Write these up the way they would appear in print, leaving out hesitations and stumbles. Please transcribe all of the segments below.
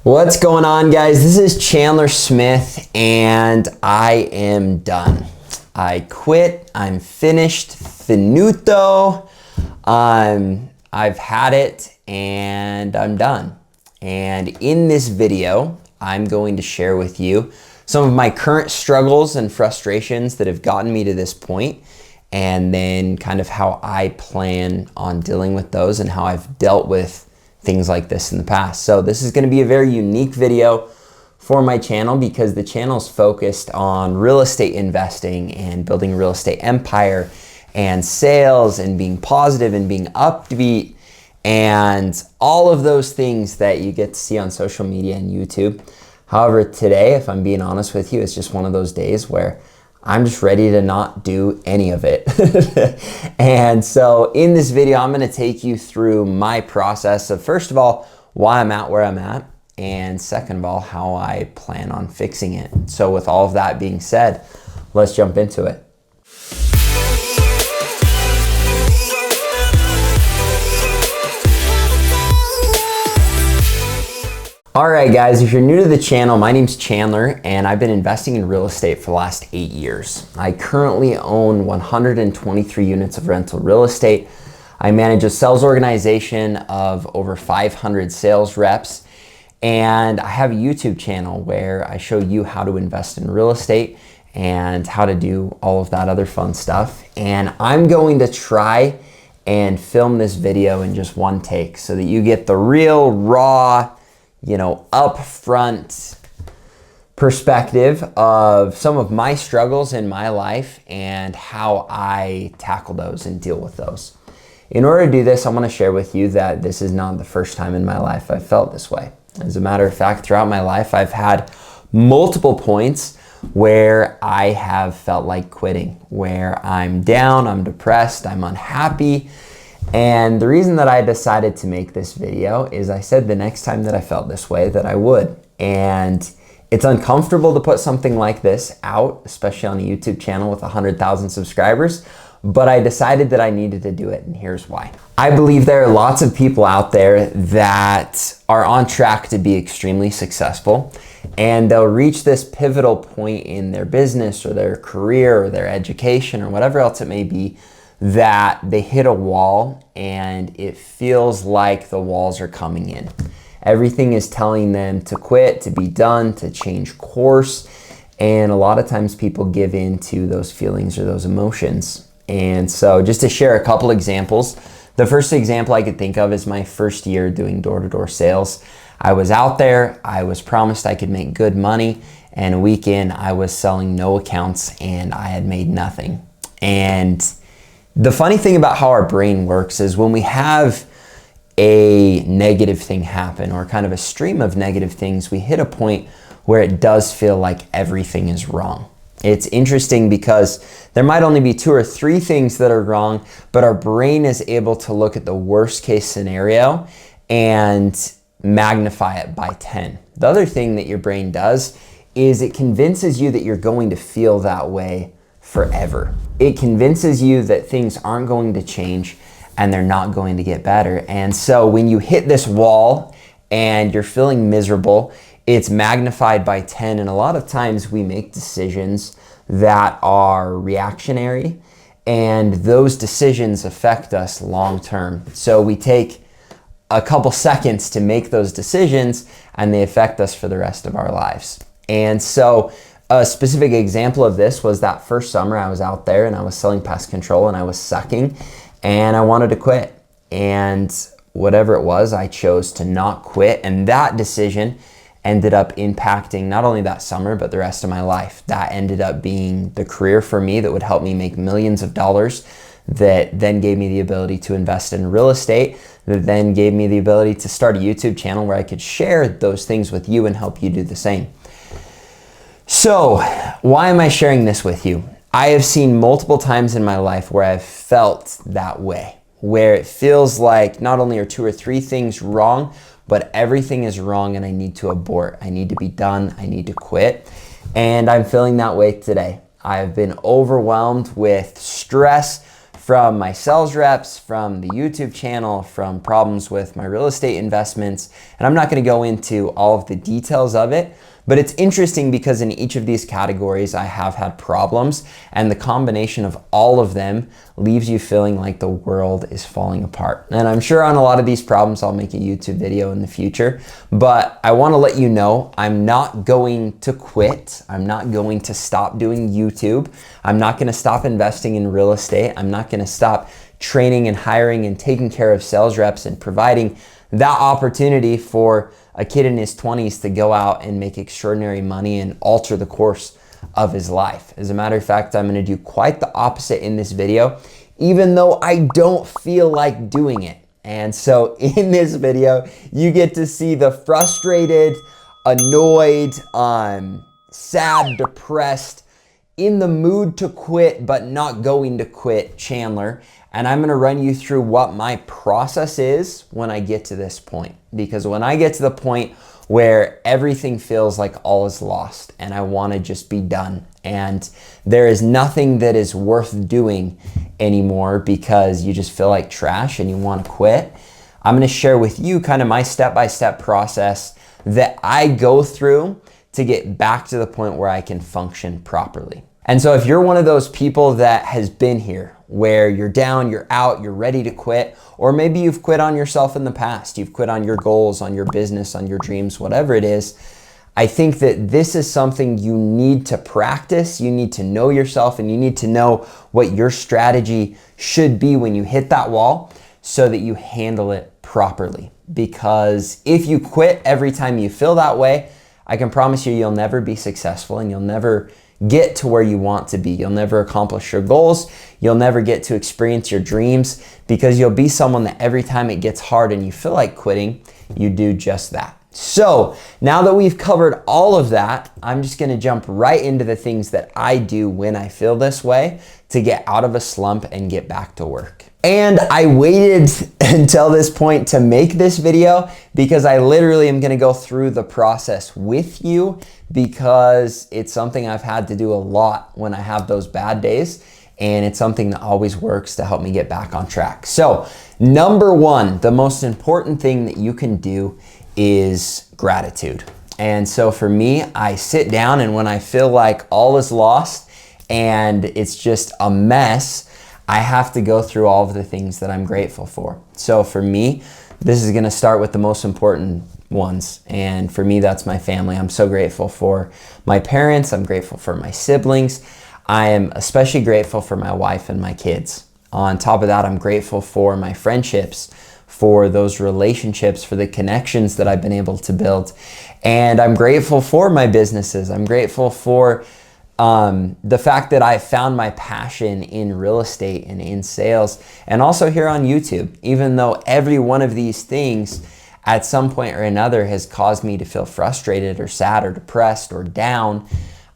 What's going on, guys? This is Chandler Smith and I am done. I quit. I'm finished. Finito. I've had it and I'm done. And in this video, I'm going to share with you some of my current struggles and frustrations that have gotten me to this point, and then kind of how I plan on dealing with those and how I've dealt with things like this in the past. So this is going to be a very unique video for my channel because the channel is focused on real estate investing and building a real estate empire and sales and being positive and being upbeat and all of those things that you get to see on social media and YouTube. However, today, if I'm being honest with you, it's just one of those days where I'm just ready to not do any of it. And so in this video, I'm gonna take you through my process of, first of all, why I'm at where I'm at, and second of all, how I plan on fixing it. So with all of that being said, let's jump into it. All right, guys, if you're new to the channel, my name's Chandler and I've been investing in real estate for the last 8 years. I currently own 123 units of rental real estate. I manage a sales organization of over 500 sales reps, and I have a YouTube channel where I show you how to invest in real estate and how to do all of that other fun stuff. And I'm going to try and film this video in just one take so that you get the real raw, upfront perspective of some of my struggles in my life and how I tackle those and deal with those. In order to do this, I want to share with you that this is not the first time in my life I've felt this way. As a matter of fact, throughout my life, I've had multiple points where I have felt like quitting, where I'm down, I'm depressed, I'm unhappy. And the reason that I decided to make this video is I said the next time that I felt this way that I would. And it's uncomfortable to put something like this out, especially on a YouTube channel with 100,000 subscribers, but I decided that I needed to do it, and here's why. I believe there are lots of people out there that are on track to be extremely successful, and they'll reach this pivotal point in their business or their career or their education or whatever else it may be, that they hit a wall and it feels like the walls are coming in. Everything is telling them to quit, to be done, to change course. And a lot of times people give in to those feelings or those emotions. And so just to share a couple examples, the first example I could think of is my first year doing door-to-door sales. I was out there, I was promised I could make good money, and a week in I was selling no accounts and I had made nothing. And the funny thing about how our brain works is when we have a negative thing happen or kind of a stream of negative things, we hit a point where it does feel like everything is wrong. It's interesting because there might only be 2 or 3 things that are wrong, but our brain is able to look at the worst case scenario and magnify it by 10. The other thing that your brain does is it convinces you that you're going to feel that way forever. It convinces you that things aren't going to change and they're not going to get better. And so when you hit this wall and you're feeling miserable, it's magnified by 10. And a lot of times we make decisions that are reactionary, and those decisions affect us long term. So we take a couple seconds to make those decisions and they affect us for the rest of our lives. And so a specific example of this was that first summer I was out there and I was selling pest control and I was sucking and I wanted to quit. And whatever it was, I chose to not quit. And that decision ended up impacting not only that summer, but the rest of my life. That ended up being the career for me that would help me make millions of dollars, that then gave me the ability to invest in real estate, that then gave me the ability to start a YouTube channel where I could share those things with you and help you do the same. So why am I sharing this with you? I have seen multiple times in my life where I've felt that way, where it feels like not only are 2 or 3 things wrong, but everything is wrong and I need to abort. I need to be done. I need to quit. And I'm feeling that way today. I've been overwhelmed with stress, from my sales reps, from the YouTube channel, from problems with my real estate investments. And I'm not gonna go into all of the details of it, but it's interesting because in each of these categories, I have had problems, and the combination of all of them leaves you feeling like the world is falling apart. And I'm sure on a lot of these problems, I'll make a YouTube video in the future, but I wanna let you know, I'm not going to quit. I'm not going to stop doing YouTube. I'm not gonna stop investing in real estate. I'm not gonna stop training and hiring and taking care of sales reps and providing that opportunity for a kid in his 20s to go out and make extraordinary money and alter the course of his life. As a matter of fact, I'm gonna do quite the opposite in this video, even though I don't feel like doing it. And so in this video, you get to see the frustrated, annoyed, sad, depressed, in the mood to quit, but not going to quit Chandler. And I'm gonna run you through what my process is when I get to this point. Because when I get to the point where everything feels like all is lost and I wanna just be done and there is nothing that is worth doing anymore because you just feel like trash and you wanna quit, I'm gonna share with you kind of my step-by-step process that I go through to get back to the point where I can function properly. And so if you're one of those people that has been here, where you're down, you're out, you're ready to quit, or maybe you've quit on yourself in the past, you've quit on your goals, on your business, on your dreams, whatever it is, I think that this is something you need to practice, you need to know yourself, and you need to know what your strategy should be when you hit that wall so that you handle it properly. Because if you quit every time you feel that way, I can promise you, you'll never be successful and you'll never get to where you want to be. You'll never accomplish your goals. You'll never get to experience your dreams because you'll be someone that every time it gets hard and you feel like quitting, you do just that. So now that we've covered all of that, I'm just gonna jump right into the things that I do when I feel this way to get out of a slump and get back to work. And I waited until this point to make this video because I literally am gonna go through the process with you because it's something I've had to do a lot when I have those bad days, and it's something that always works to help me get back on track. So number one, the most important thing that you can do is gratitude. And so for me, I sit down and when I feel like all is lost and it's just a mess, I have to go through all of the things that I'm grateful for. So for me, this is gonna start with the most important ones. And for me, that's my family. I'm so grateful for my parents. I'm grateful for my siblings. I am especially grateful for my wife and my kids. On top of that, I'm grateful for my friendships, for those relationships, for the connections that I've been able to build. And I'm grateful for my businesses. I'm grateful for the fact that I found my passion in real estate and in sales, and also here on YouTube. Even though every one of these things at some point or another has caused me to feel frustrated or sad or depressed or down,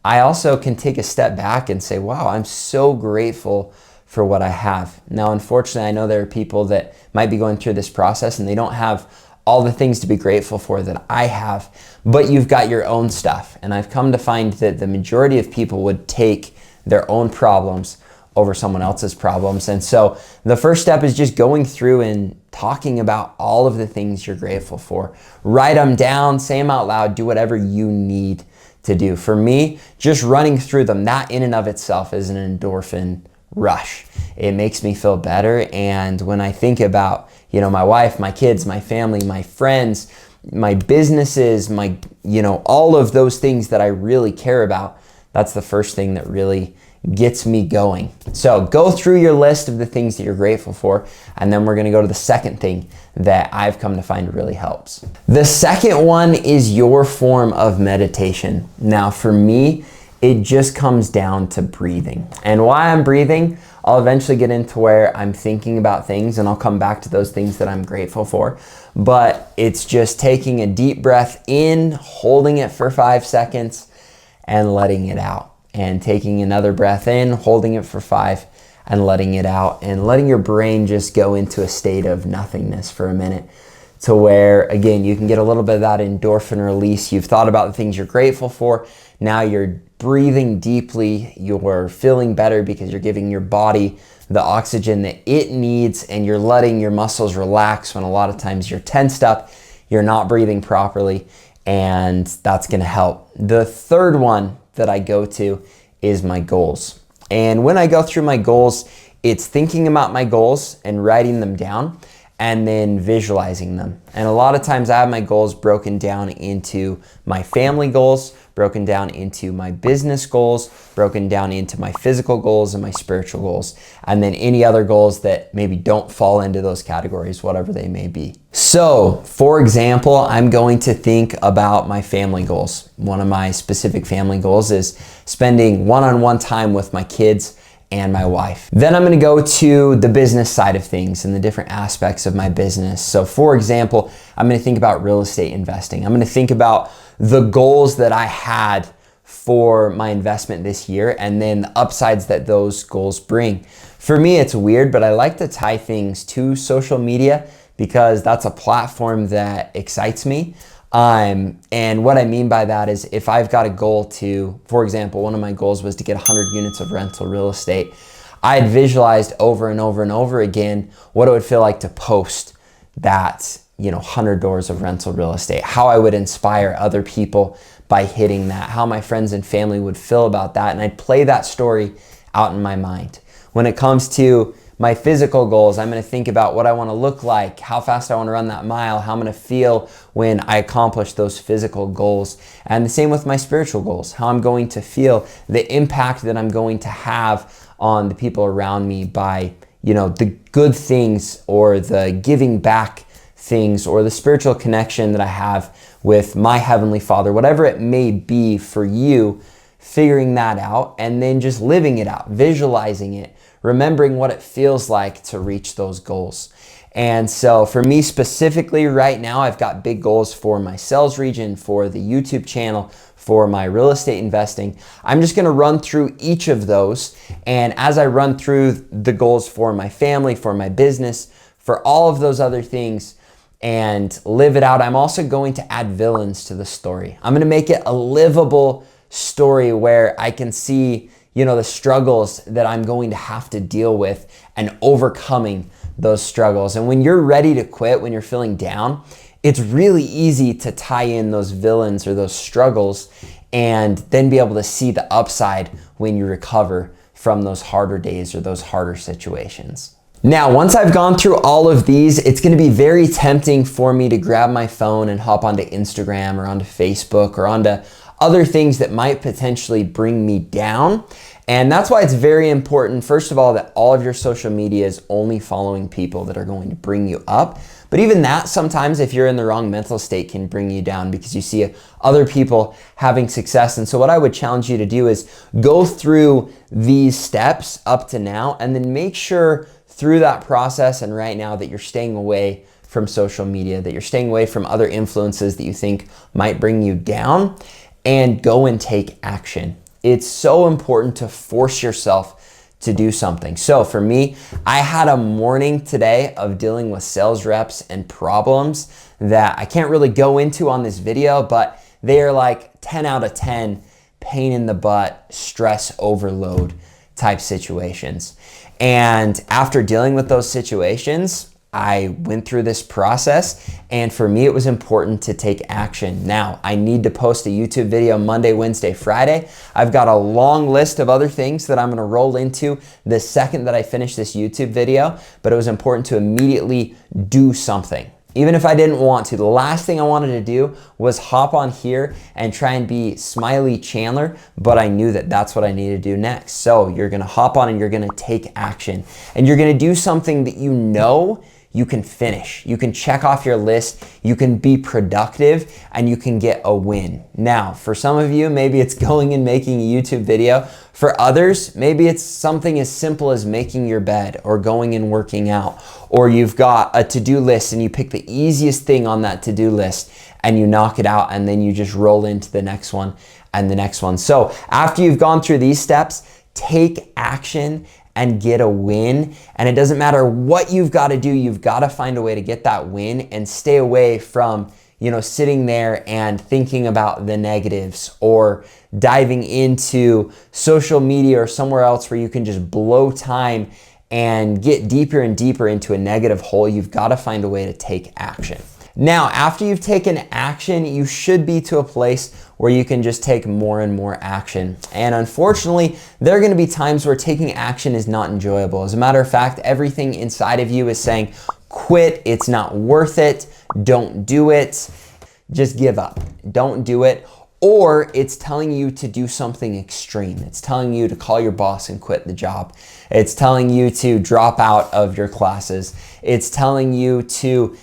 I also can take a step back and say, wow, I'm so grateful for what I have. Now, unfortunately, I know there are people that might be going through this process and they don't have all the things to be grateful for that I have, but you've got your own stuff. And I've come to find that the majority of people would take their own problems over someone else's problems. And so the first step is just going through and talking about all of the things you're grateful for. Write them down, say them out loud, do whatever you need to do. For me, just running through them, that in and of itself is an endorphin rush. It makes me feel better. And when I think about, my wife, my kids, my family, my friends, my businesses, all of those things that I really care about, that's the first thing that really gets me going. So go through your list of the things that you're grateful for, and then we're gonna go to the second thing that I've come to find really helps. The second one is your form of meditation. Now for me, it just comes down to breathing. And why I'm breathing, I'll eventually get into where I'm thinking about things and I'll come back to those things that I'm grateful for. But it's just taking a deep breath in, holding it for 5 seconds and letting it out. And taking another breath in, holding it for 5 and letting it out, and letting your brain just go into a state of nothingness for a minute to where, again, you can get a little bit of that endorphin release. You've thought about the things you're grateful for. Now you're breathing deeply. You're feeling better because you're giving your body the oxygen that it needs, and you're letting your muscles relax when a lot of times you're tensed up, you're not breathing properly, and that's gonna help. The third one that I go to is my goals. And when I go through my goals, it's thinking about my goals and writing them down and then visualizing them. And a lot of times I have my goals broken down into my family goals, broken down into my business goals, broken down into my physical goals and my spiritual goals, and then any other goals that maybe don't fall into those categories, whatever they may be. So, for example, I'm going to think about my family goals. One of my specific family goals is spending one-on-one time with my kids and my wife. Then I'm gonna go to the business side of things and the different aspects of my business. So for example, I'm gonna think about real estate investing. I'm gonna think about the goals that I had for my investment this year and then the upsides that those goals bring. For me, it's weird, but I like to tie things to social media because that's a platform that excites me. And what I mean by that is if I've got a goal to, for example, one of my goals was to get 100 units of rental real estate. I had visualized over and over and over again what it would feel like to post that, 100 doors of rental real estate, how I would inspire other people by hitting that, how my friends and family would feel about that. And I'd play that story out in my mind. When it comes to my physical goals, I'm gonna think about what I wanna look like, how fast I wanna run that mile, how I'm gonna feel when I accomplish those physical goals. And the same with my spiritual goals, how I'm going to feel, the impact that I'm going to have on the people around me by, the good things or the giving back things or the spiritual connection that I have with my Heavenly Father, whatever it may be for you, figuring that out and then just living it out, visualizing it, remembering what it feels like to reach those goals. And so for me specifically right now, I've got big goals for my sales region, for the YouTube channel, for my real estate investing. I'm just gonna run through each of those. And as I run through the goals for my family, for my business, for all of those other things and live it out, I'm also going to add villains to the story. I'm gonna make it a livable story where I can see the struggles that I'm going to have to deal with and overcoming those struggles. And when you're ready to quit, when you're feeling down, it's really easy to tie in those villains or those struggles and then be able to see the upside when you recover from those harder days or those harder situations. Now, once I've gone through all of these, it's gonna be very tempting for me to grab my phone and hop onto Instagram or onto Facebook or onto other things that might potentially bring me down. And that's why it's very important, first of all, that all of your social media is only following people that are going to bring you up. But even that, sometimes if you're in the wrong mental state, can bring you down because you see other people having success. And so what I would challenge you to do is go through these steps up to now and then make sure through that process and right now that you're staying away from social media, that you're staying away from other influences that you think might bring you down, and go and take action. It's so important to force yourself to do something. So for me, I had a morning today of dealing with sales reps and problems that I can't really go into on this video, but they are like 10 out of 10 pain in the butt, stress overload type situations. And after dealing with those situations, I went through this process, and for me, it was important to take action. Now, I need to post a YouTube video Monday, Wednesday, Friday. I've got a long list of other things that I'm gonna roll into the second that I finish this YouTube video, but it was important to immediately do something. Even if I didn't want to, the last thing I wanted to do was hop on here and try and be smiley Chandler, but I knew that that's what I needed to do next. So you're gonna hop on and you're gonna take action, and you're gonna do something that you can finish. You can check off your list, you can be productive, and you can get a win. Now, for some of you, maybe it's going and making a YouTube video. For others, maybe it's something as simple as making your bed or going and working out, or you've got a to-do list and you pick the easiest thing on that to-do list and you knock it out, and then you just roll into the next one and the next one. So after you've gone through these steps, take action and get a win. And it doesn't matter what you've got to do, you've got to find a way to get that win and stay away from, sitting there and thinking about the negatives or diving into social media or somewhere else where you can just blow time and get deeper and deeper into a negative hole. You've got to find a way to take action. Now, after you've taken action, you should be to a place where you can just take more and more action. And unfortunately, there are going to be times where taking action is not enjoyable. As a matter of fact, everything inside of you is saying, quit, it's not worth it, don't do it, just give up, don't do it. Or it's telling you to do something extreme. It's telling you to call your boss and quit the job. It's telling you to drop out of your classes. It's telling you to,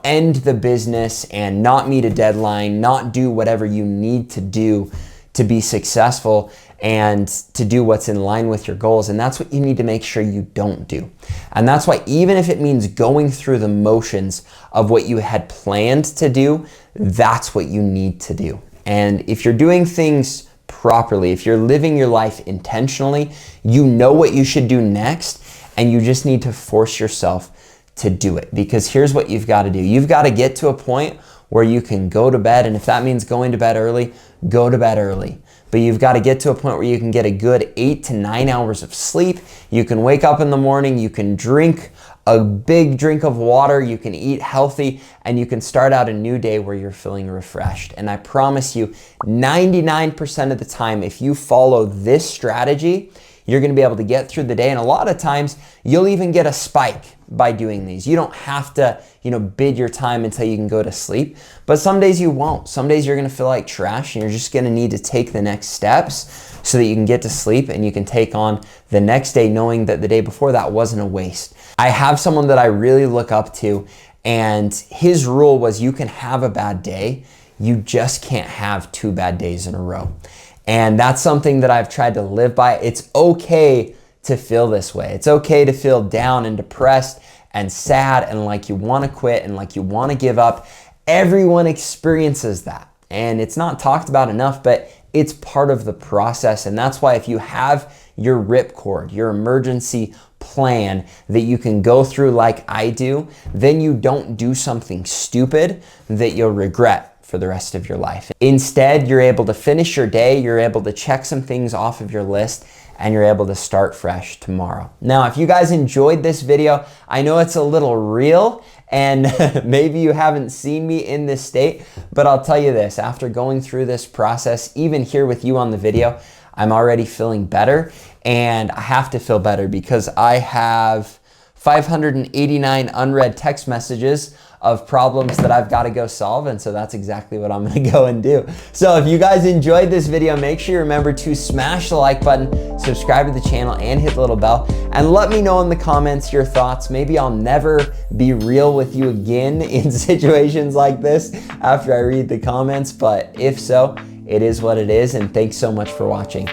end the business and not meet a deadline, not do whatever you need to do to be successful and to do what's in line with your goals. And that's what you need to make sure you don't do. And that's why even if it means going through the motions of what you had planned to do, that's what you need to do. And if you're doing things properly, if you're living your life intentionally, you know what you should do next, and you just need to force yourself to do it. Because here's what you've got to do. You've got to get to a point where you can go to bed, and if that means going to bed early, go to bed early. But you've got to get to a point where you can get a good 8 to 9 hours of sleep. You can wake up in the morning, you can drink a big drink of water, you can eat healthy, and you can start out a new day where you're feeling refreshed. And I promise you, 99% of the time, if you follow this strategy, you're gonna be able to get through the day. And a lot of times, you'll even get a spike by doing these. You don't have to, bid your time until you can go to sleep, but some days you won't. Some days you're gonna feel like trash, and you're just gonna need to take the next steps so that you can get to sleep and you can take on the next day knowing that the day before that wasn't a waste. I have someone that I really look up to, and his rule was you can have a bad day, you just can't have 2 bad days in a row. And that's something that I've tried to live by. It's okay to feel this way. It's okay to feel down and depressed and sad and like you want to quit and like you want to give up. Everyone experiences that. And it's not talked about enough, but it's part of the process. And that's why if you have your ripcord, your emergency plan that you can go through like I do, then you don't do something stupid that you'll regret for the rest of your life. Instead, you're able to finish your day, you're able to check some things off of your list, and you're able to start fresh tomorrow. Now, if you guys enjoyed this video, I know it's a little real and maybe you haven't seen me in this state, but I'll tell you this, after going through this process, even here with you on the video, I'm already feeling better, and I have to feel better because I have 589 unread text messages of problems that I've got to go solve, and so that's exactly what I'm going to go and do. So if you guys enjoyed this video, make sure you remember to smash the like button, subscribe to the channel, and hit the little bell, and let me know in the comments your thoughts. Maybe I'll never be real with you again in situations like this after I read the comments, but if so, it is what it is, and thanks so much for watching.